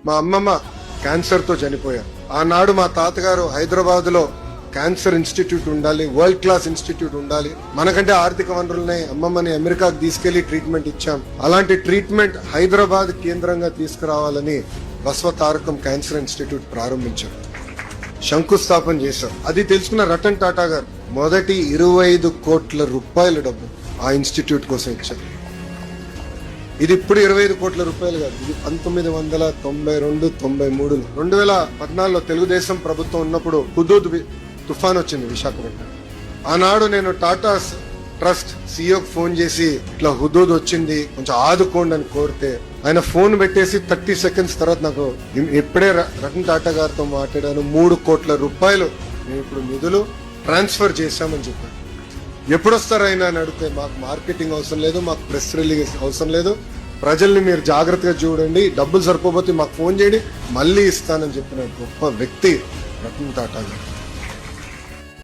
మా అమ్మమ్మ క్యాన్సర్ తో చనిపోయారు. ఆనాడు మా తాతగారు హైదరాబాద్ లో క్యాన్సర్ ఇన్స్టిట్యూట్ ఉండాలి, వరల్డ్ క్లాస్ ఇన్స్టిట్యూట్ ఉండాలి, మనకంటే ఆర్థిక వనరులున్నాయి, అమ్మమ్మని అమెరికాకు తీసుకెళ్లి ట్రీట్మెంట్ ఇచ్చాం, అలాంటి ట్రీట్మెంట్ హైదరాబాద్ కేంద్రంగా తీసుకురావాలని బసవతారకం క్యాన్సర్ ఇన్స్టిట్యూట్ ప్రారంభించాం, శంకుస్థాపన చేశాం. అది తెలుసుకున్న రతన్ టాటా గారు మొదటి 25 కోట్ల రూపాయల డబ్బు ఆ ఇన్స్టిట్యూట్ కోసం ఇచ్చారు. ఇది ఇప్పుడు 25 కోట్ల రూపాయలు కాదు, ఇది 1992, 93లో 2014లో తెలుగుదేశం ప్రభుత్వం ఉన్నప్పుడు హుదూద్ తుఫాన్ వచ్చింది విశాఖపట్నం. ఆనాడు నేను టాటా ట్రస్ట్ సిఇఓకి ఫోన్ చేసి ఇట్లా హుదూద్ వచ్చింది కొంచెం ఆదుకోండి అని కోరితే ఆయన ఫోన్ పెట్టేసి 30 సెకండ్స్ తర్వాత నాకు ఇప్పుడే రతన్ టాటా గారితో మాట్లాడాను, 3 కోట్ల రూపాయలు మేము ఇప్పుడు నిధులు ట్రాన్స్ఫర్ చేశామని చెప్పాను. ఎప్పుడొస్తారు ఆయన అని అడిగితే మాకు మార్కెటింగ్ అవసరం లేదు, మాకు ప్రెస్ రిలీజ్ అవసరం లేదు, ప్రజల్ని మీరు జాగ్రత్తగా చూడండి, డబ్బులు సరిపోతే మాకు ఫోన్ చేయండి మళ్ళీ ఇస్తానని చెప్పిన గొప్ప వ్యక్తి రతన్ టాటా గారు.